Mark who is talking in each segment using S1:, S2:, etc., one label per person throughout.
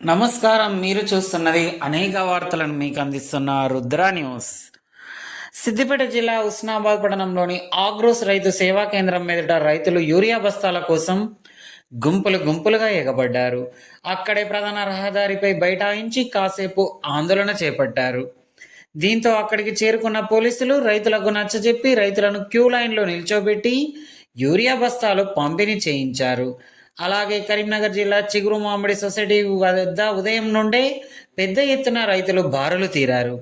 S1: నమస్కారం. మీరు చూస్తున్నది అనేక వార్తలను మీకు అందిస్తున్న రుద్ర న్యూస్. సిద్దిపేట జిల్లా హుస్నాబాద్ పట్టణంలోని ఆగ్రోస్ రైతు సేవా కేంద్రం మీదట రైతులు యూరియా బస్తాల కోసం గుంపులుగా ఎగబడ్డారు. అక్కడే ప్రధాన రహదారిపై బైఠాయించి కాసేపు ఆందోళన చేపట్టారు. దీంతో అక్కడికి చేరుకున్న పోలీసులు రైతులకు నచ్చజెప్పి రైతులను క్యూ లైన్లో నిల్చోబెట్టి యూరియా బస్తాలు పంపిణీ చేయించారు. అలాగే కరీంనగర్ జిల్లా చిగురు మామిడి సొసైటీ వద్ద ఉదయం నుండే పెద్ద ఎత్తున రైతులు బారులు తీరారు.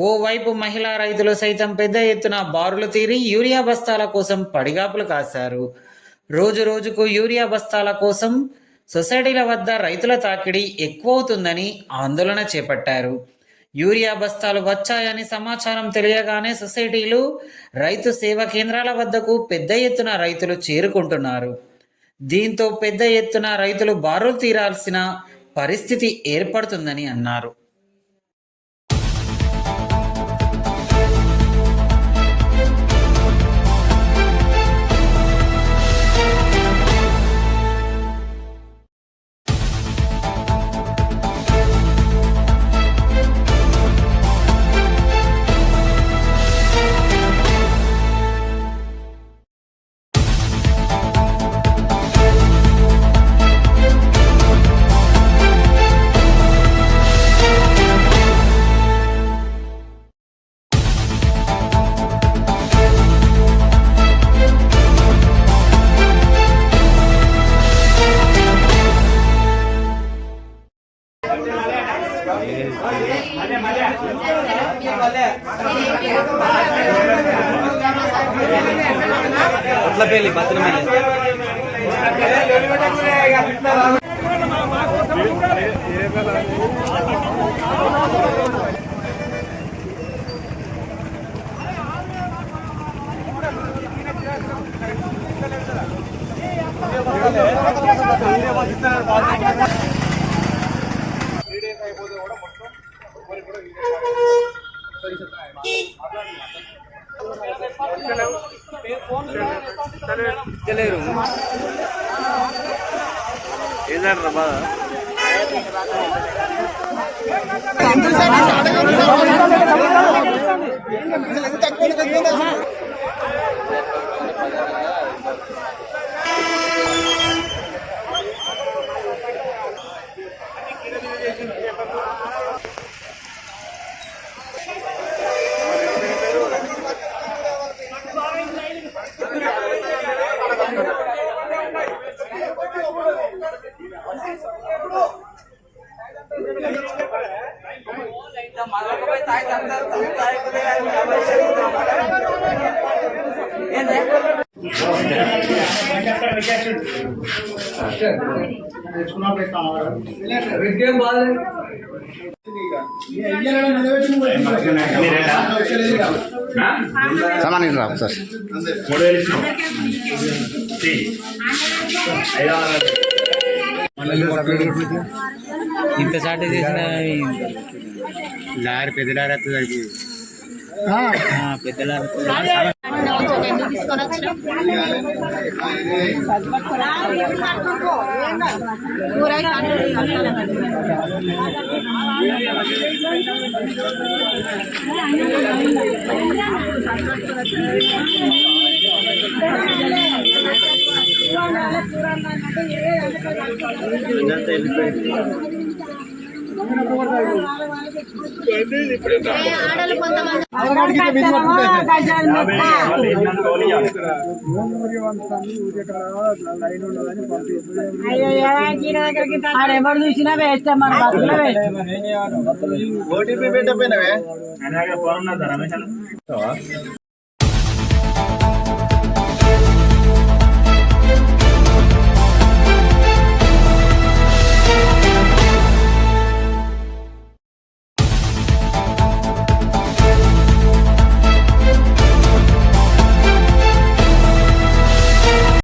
S1: ఓవైపు మహిళా రైతులు సైతం పెద్ద ఎత్తున బారులు తీరి యూరియా బస్తాల కోసం పడిగాపులు కాశారు. రోజు రోజుకు యూరియా బస్తాల కోసం సొసైటీల వద్ద రైతుల తాకిడి ఎక్కువవుతుందని ఆందోళన చేపట్టారు. యూరియా బస్తాలు వచ్చాయని సమాచారం తెలియగానే సొసైటీలు రైతు సేవా కేంద్రాల వద్దకు పెద్ద ఎత్తున రైతులు చేరుకుంటున్నారు. దీంతో పెద్ద ఎత్తున రైతులు బారులు తీరాల్సిన పరిస్థితి ఏర్పడుతుందని అన్నారు.
S2: అట్లపల్లి బతులమల్లి తెలియరు ఏదంటారా బాధ
S3: సమానం రావు సార్
S2: ఇంత చాటే చేసిన లారీ పెద్ద లారీ వస్తుంది పెద్ద లారీ
S4: ఎవరు చూసినా వేస్తే మన బతుకులో వేస్తే
S3: ఓటీపీ పెట్టపోయినవే